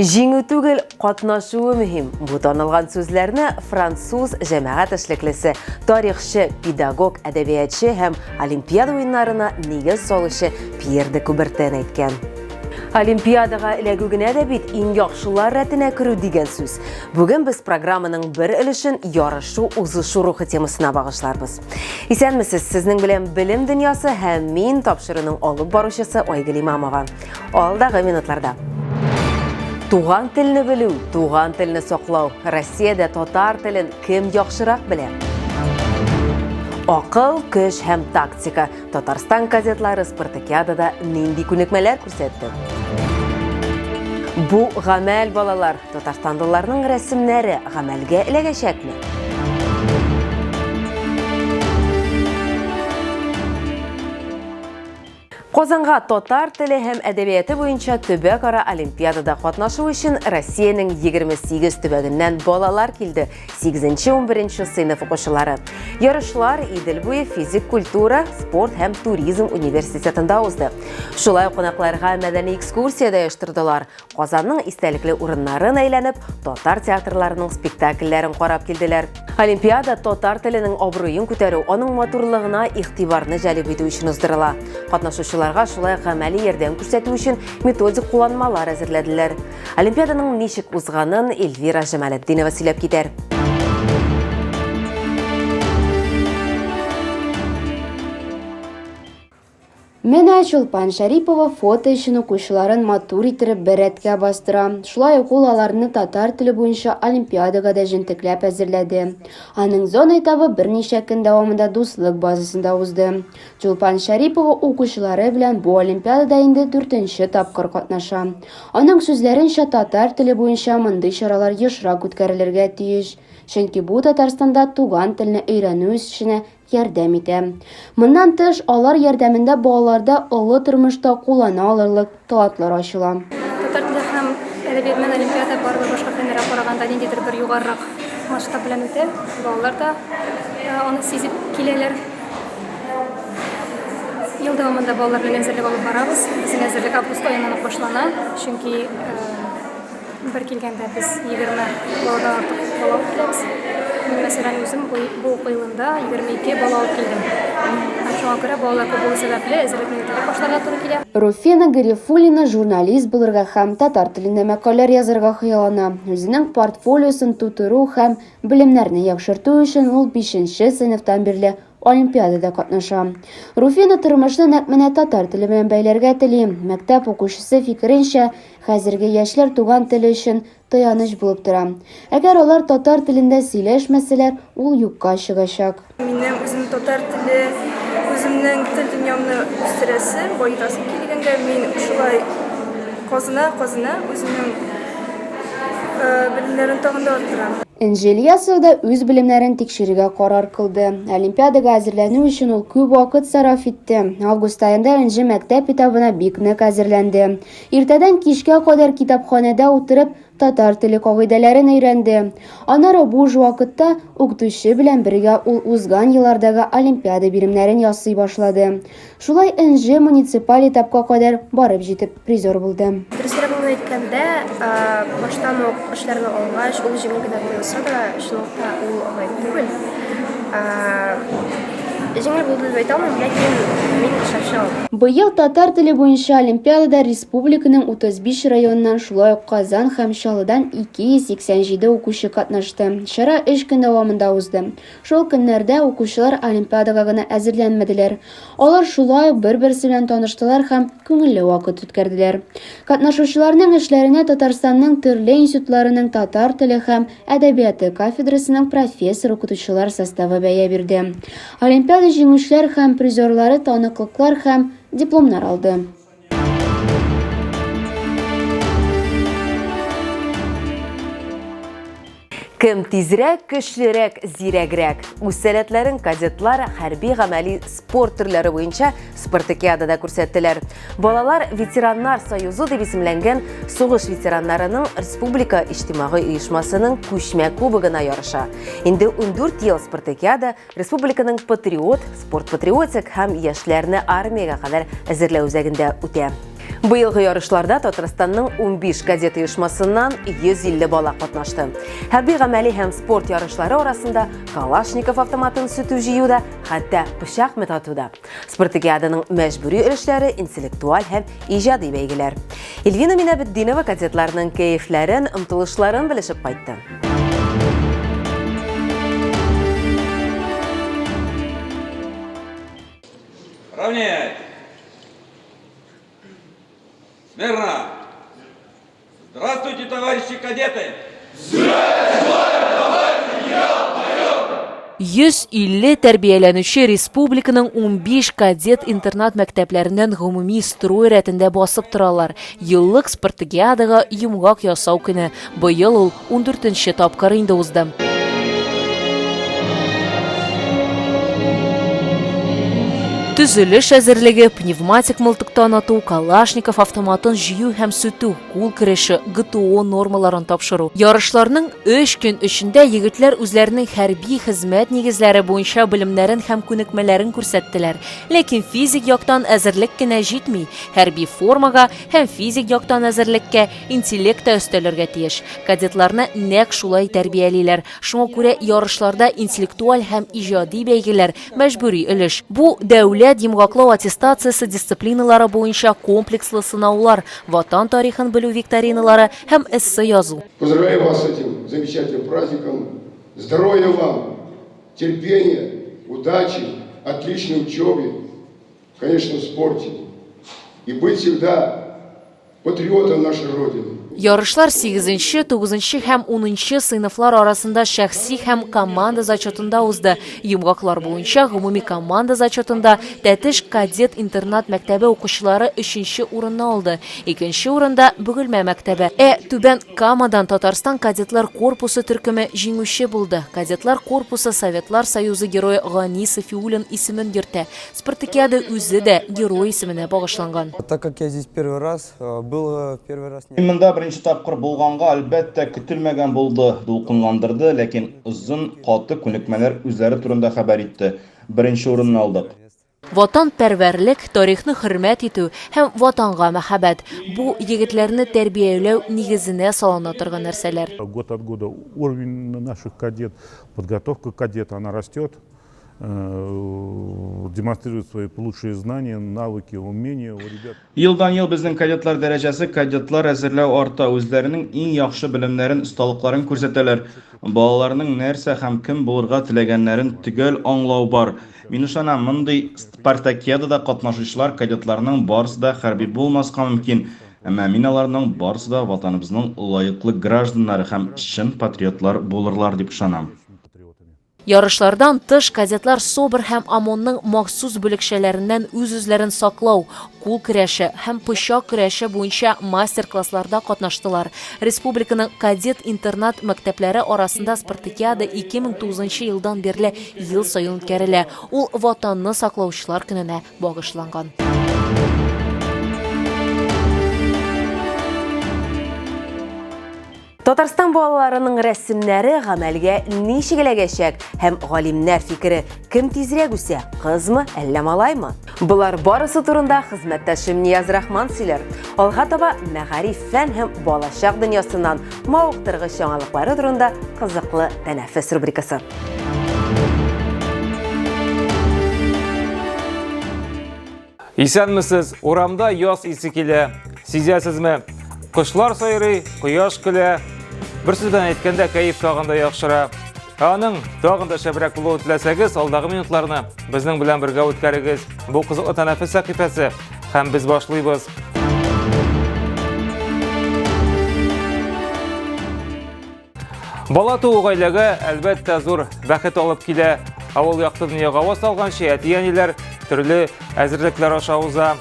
Жеңу түгел, катнашуы мөһим. Бу танылган сүзләрне француз җәмәгать эшлеклесе, тарихчы, педагог, әдәбиятчы һәм Олимпиада уеннарына нигез салучы Пьер де Кубертен әйткән. Олимпиадага эләгү генә дә бит иң яхшылар рәтенә керү дигән сүз. Бүген без программаның бер өлешен ярышу, узышу рухы темасына багышларбыз. Исәнмесез, сезнең белән белем дөньясы һәм мин тапшырының алып баручысы Айгөл Имамова. Алдагы минутларда. Туган телне белү, туган телне саклау. Россиядә татар телен кем яхшырак белә? Акыл, көч һәм тактика. Татарстан газетлары спартакиадада нинди күнекмәләр күрсәтте? Бу гамәл балалар, татарстандыларның рәсемнәре гамәлгә эләгәчәкме? Казанга татар теле һәм әдәбияты буенча төбәк-ара олимпиадада катнашу өчен Россиянең 28 төбәгеннән балалар килде. 8-11 сыйныф укучылары. Ярышлар Идел буе физик культура, спорт һәм туризм университетында узды. Шулай кунакларга мәдәни экскурсия да оештырдылар. Казанның истәлекле урыннарын әйләнеп, татар театрларының спектакльләрен карап килделәр. Олимпиада татар теленең абруен күтәрү, аның матурлыгына игътибарны җәлеп итү өчен уздырыла. Катнашучыларга шулай гамәли ярдәм күрсәтү өчен методик кулланмалар әзерләделәр. Олимпиаданың ничек узганын Эльвира Җамалетдинова сөйләп китәр. Менә Чулпан Шарипова фото өчен укучыларын матур иттереп бер рәткә бастыра. Шулай ук ул аларны татар теле буенча олимпиадага да җентекләп әзерләде. Аның зона этабы берничә көн дәвамында дуслык базасында узды. Чулпан Шарипова укучылары белән бу олимпиадада инде 4нче тапкыр катнаша. Аның сүзләренчә, татар теле буенча мондый чаралар ешрак үткәрелергә тиеш. Чөнки бу Татарстанда туган телне өйрәнү өчен ярдәм итә. Моннан тыш, алар ярдәмендә балаларда олы тормышта куллана алырлык талантлар ачыла. Татар теле һәм әдәбият белән олимпиада барлык башка фәннәргә караганда ниндидер бер югарырак масштаб белән үтә. Балалар да аны сизеп киләләр. Ел дәвамында балалар белән әзерлек алып барабыз. Безнең әзерлек август аеннан ук башлана, чөнки бер килгәндә без 20 баладан артык бала киләбез. Мәсәлән, үзем бу елында 22 бала алып килдем. Шуңа күрә балалар күп булу сәбәпле әзерлекне итеп башларга туры килә. Руфина Гарифуллина журналист булырга һәм татар телендә мәкаләләр язарга хыяллана. Үзенең портфолиосын тутыру һәм белемнәрне яхшырту өчен ул 5нче сыйныфтан бирле олимпиадада катнаша. Руфина тормышны нәкъ менә татар теле белән бәйләргә тели. Мәктәп укучысы фикеренчә, хәзерге яшьләр туган теле өчен таяныч булып тора. Әгәр алар татар телендә сөйләшмәсәләр, ул юкка чыгачак. Минем үзем татар теле, үземнең тел дөньямны үстерәсе, байтасы килгәндә мин шулай казына үземнең белемнәрен тагын да арттырам. Энҗелиясов да үз белемнәрен тикшерергә карар кылды. Олимпиадага әзерләнү өчен ул күп вакыт сарыф итте. Август аенда энҗе мәктәп этабына бик нык әзерләнде. Иртәдән кичкә кадәр китапханәдә утырып, татар теле кагыйдәләрен өйрәнде. Аннары бу вакытта укытучы белән бергә ул узган еллардагы олимпиада биремнәрен ясый башлады. Шулай энҗе муниципаль этапка кадәр барып җитеп призер булды. Дөресрәк әйткәндә, баштан ук эшләрне алгач, ул җиңел генә тоелса да, шунлыкта ул алай түгел. Җиңел булды дип әйтә алмыйм, ләкин мин ышанам. Быел татар теле буенча олимпиадада республиканың 35 районыннан, шулай ук Казан һәм Чаллыдан 287 укучы катнашты. Чара 3 көн дәвамында узды. Шул көннәрдә укучылар олимпиадага гына әзерләнмәделәр. Алар шулай ук бер-берсе белән таныштылар һәм күңелле вакыт үткәрделәр. Катнашучыларның эшләренә Татарстанның төрле институтларының татар теле һәм әдәбияты кафедрасының профессор-укытучылар составы бәя бирде. Олимпиада җиңүчеләр һәм призерлары таныклыклар һәм дипломнар алды. Кем тизрәк, көчлерәк, зирәгрәк. Үз сәләтләрен кадетлар хәрби гамәли спорт төрләре буенча спартакиадада күрсәттеләр. Балалар ветераннар союзы дип исемләнгән сугыш ветераннарының республика иҗтимагый оешмасының күчмә кубогына ярыша. Инде 14 ел спартакиада республиканың патриот, спорт патриотик һәм яшьләрне армиягә кадәр әзерләү үзәгендә үтә. Быйылгы ярышларда Татарстанның 15 газет оешмасыннан 150 бала катнашты. Хәрби гамәли һәм спорт ярышлары арасында Калашников автоматын сүтү җыюда, хәтта пычак метатуда. Спартакиаданың мәҗбүри өлешләре интеллектуаль һәм иҗади бәйгеләр. Эльвина Минабетдинова газетларның кәефләрен, омтылышларын белешеп кайтты. Равнять! Смирно! Здравствуйте, товарищи кадеты! 150 тәрбияләнүче республиканың 15 кадет интернат мәктәпләреннән гомуми строй рәтендә басып торалар. Еллык спартакиадага йомгак ясау көне. Быел ул 14нче тапкыр инде узды. Төзелеш әзерлеге, пневматик мылтыктан ату, Калашников автоматын җыю һәм сүтү, кул көрәше, ГТО нормаларын тапшыру. Ярышларның 3 көн эчендә егетләр үзләренең хәрби хезмәт нигезләре буенча белемнәрен һәм күнекмәләрен күрсәттеләр. Ләкин физик яктан әзерлек кенә җитми. Хәрби формага һәм физик яктан әзерлеккә интеллект өстәлергә тиеш. Кадетларны нәкъ шулай тәрбиялиләр. Шуңа күрә ярышларда интеллектуаль һәм иҗади бәйгеләр мәҗбүри өлеш. Бу дәүләт йомгаклау аттестациясе дисциплиналары буенча комплекслы сынаулар, ватан тарихын белү викториналары һәм эссе язу. Поздравляю вас с этим замечательным праздником. Здоровья вам, терпения, удачи, отличной учебе, конечно, в спорте. И быть всегда патриотом нашей Родины. Ярышлар 8-нче, 9-нче һәм 10-нче сыйныфлар арасында шәхси һәм команда зачетында узды. Йомгаклар буенча гомуми команда зачетында Тәтеш кадет интернат мәктәбе укучылары 3нче урынны алды. 2нче урында Бөгелмә мәктәбе. Түбән Камадан Татарстан кадетлар корпусы төркеме җиңүче булды. Кадетлар корпусы Советлар Союзы герое Гани Сафиуллин исемен йөртә. Спартакиада үзе дә герой исеменә багышланган. Так как я здесь первый раз, был первый раз... Беренче тапкыр булганга әлбәттә көтелмәгән булды, дулкынландырды, ләкин озын, каты күнекмәләр үзләре турында хәбәр итте. Беренче урынны алдык. Ватан пәрвәрлек, тарихны хөрмәт итү һәм ватанга мәхәббәт. Бу егетләрне тәрбияләү нигезенә салына торган нәрсәләр. Год от года уровень наших кадет, подготовка кадета, она растет. Демонстрирует свои лучшие знания, навыки, умения у ребят. Елдан-ел безнең кадетлар дәрәҗәсе, кадетлар әзерләү арта, үзләренең иң яхшы белемнәрен, осталыкларын күрсәтәләр. Балаларның нәрсә һәм кем булырга теләгәннәрен төгәл аңлау бар. Мин ышанам, мондый спартакиадада катнашучылар кадетларның барысы да хәрби булмаска мөмкин. Әмма мин аларның барысы да ватаныбызның лаеклы гражданнары һәм чын патриотлар булырлар дип ышанам. Ярышлардан тыш кадетлар СОБР һәм ОМОНның махсус бүлекчәләреннән үз-үзләрен саклау, кул көрәше һәм пычак көрәше буенча мастер-классларда катнаштылар. Республиканың кадет интернат мәктәпләре арасында спартакиада 2009 елдан бирле ел саен үткәрелә. Ул ватанны саклаучылар көненә багышланган. Татарстан балаларының рәсемнәре гамәлгә ничек эләгәчәк һәм галимнәр фикере кем тизрәк үсә, кызмы, әллә малаймы? Булар барысы турында хезмәттәшем Нияз Рахман сөйләр. Алга таба мәгариф, фән һәм балачак дөньясыннан мавыктыргыч яңалыклары турында кызыклы тәнәфес рубрикасы. Исәнмесез, урамда яз исе килә. Сизәсезме? Кошлар сайрый, кояш көлә. Бер сүздән әйткәндә, кәеф тагында яхшыра. Аның тагында шәбрәк булуын теләсәгез, алдагы минутларны безнең белән бергә үткәрегез. Бу кызыклы тәнәфес сәхифәсе һәм без башлыйбыз. Бала туу гаиләгә әлбәттә зур бәхет алып килә. Авыл якты дөньяга аваз алган әти-әниләр төрле әзерлекләр аша уза.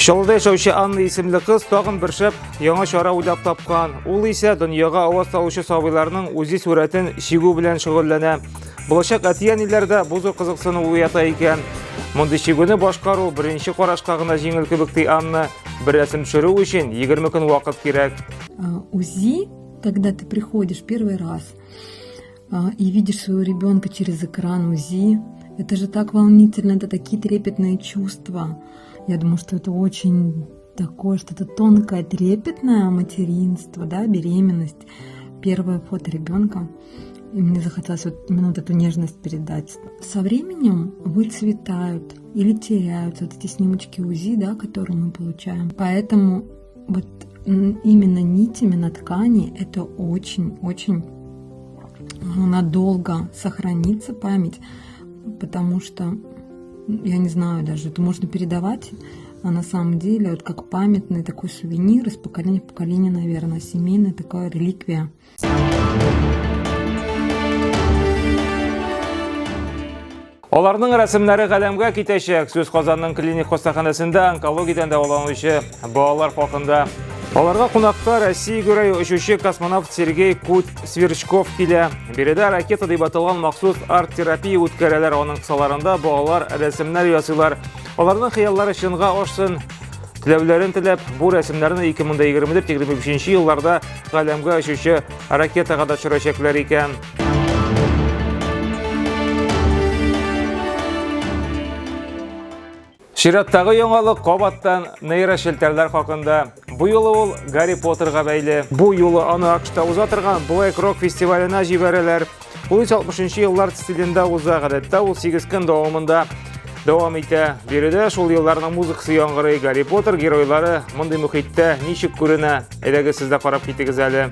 Шалда яшәүче Анна исемле кыз тагын бер шәп яңа чара уйлап тапкан. Ул исә дөньяга аваз салучы сабыйларның үзе сурәтен чигү белән шөгыльләнә. Булачак әти-әниләр дә бу зур кызыксыну уята икән. Мондый чигүне башкару беренче карашка гына җиңел кебек ди Анна. Бер рәсем төшерү өчен 20 көн вакыт кирәк. УЗИ, когда ты приходишь первый раз и видишь своего ребенка через экран УЗИ, это же так волнительно, это такие трепетные чувства. Я думаю, что это очень такое, что-то тонкое, трепетное материнство, да, беременность, первое фото ребенка. И мне захотелось вот именно вот эту нежность передать. Со временем выцветают или теряются вот эти снимочки УЗИ, да, которые мы получаем. Поэтому вот именно нить, именно ткани, это очень-очень надолго сохранится память, потому что, я не знаю даже, это можно передавать, а на самом деле вот как памятный такой сувенир из поколения в поколение, наверное, семейная такая реликвия. Оларның рәсемнәре галәмгә китәчәк. Сүз Казанның клиник хастаханәсендә онкологиядән дәваланучы балалар хакында. Аларга кунакта Россия гөрәй очучы космонавт Сергей Кут-Сверчков килә. Биредә ракета дип аталган махсус арт-терапия үткәрәләр. Аның кысаларында балалар рәсемнәр ясыйлар. Аларның хыяллары чынга ашсын. Теләүләрен теләп, бу рәсемнәрне 2024-2025 елларда галәмгә очучы ракетага да төшерәчәкләр икән. Чираттагы яңалык кабаттан нейрошелтерләр хакында. Бу юлы ул Гарри Поттерга бәйле. Бу юлы аны АКШта уза торган Black Rock фестиваленә җибәрәләр. Ул 60-нчы еллар стилендә уза, гадәттә ул 8 көн дәвамында дәвам итә. Биредә шул елларның музыкасы яңгырый. Гарри Поттер геройлары мондый мөхиттә ничек күренә? Әйдәгез сез дә карап китегез әле.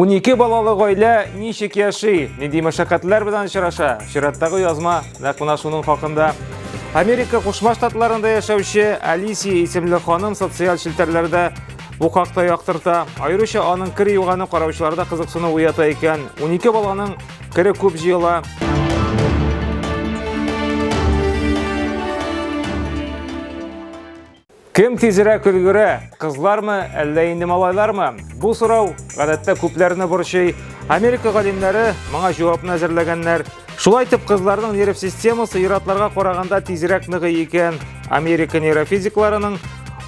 Унике балалы гаилә ничек яши, нинди мәшәкатьләр белән очраша? Чираттагы язма нәкъ менә шуның хакында. Америка Кушма Штатларында яшәүче Алисия исемле ханым социаль челтәрләрдә бу хакта яктырта. Аеруча аның кире юганы караучыларда кызыксыну уята икән. 12 баланың кире күп җыела. Кем тизрәк өлгерә? Кызлармы, әллә инде малайлармы? Бу сорау гадәттә күпләрне борчый. Америка галимнәре моңа җавапны әзерләгәннәр. Шулай итеп, кызларның нерв системасы ир-атларга караганда тизрәк ныгый икән. Америка нейрофизикларының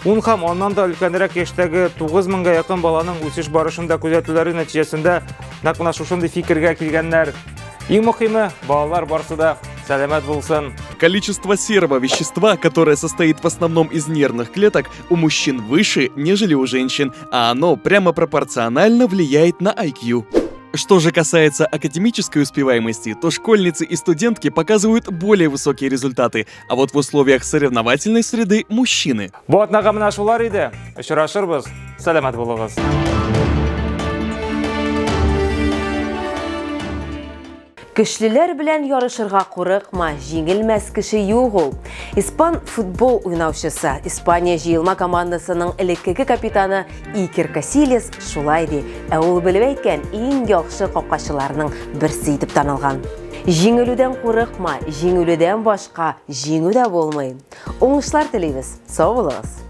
10 һәм аннан да өлкәнрәк яшьтәге 9000-га якын баланың үсеш барышында күзәтүләре нәтиҗәсендә нәкъ менә шушындый фикергә килгәннәр. Иң мөһиме, балалар барсы да сәламәт булсын. Количество серого вещества, которое состоит в основном из нервных клеток, у мужчин выше, нежели у женщин, а оно прямо пропорционально влияет на IQ. Что же касается академической успеваемости, то школьницы и студентки показывают более высокие результаты, а вот в условиях соревновательной среды – мужчины. Бу атнага менә шулар иде. Очрашырбыз. Сәламәт булыгыз. Көчлеләр белән ярышырга курыкма, җиңелмәс кеше юк ул. Испан футбол уйнаучысы, Испания җыелма командасының элеккеге капитаны Икер Касильес шулай ди. Ә ул белеп әйткән иң яхшы капкачыларның берсе итеп танылган. Җиңелүдән курыкма, җиңелүдән башка җиңү дә булмый. Уңышлар телибез. Сау булыгыз.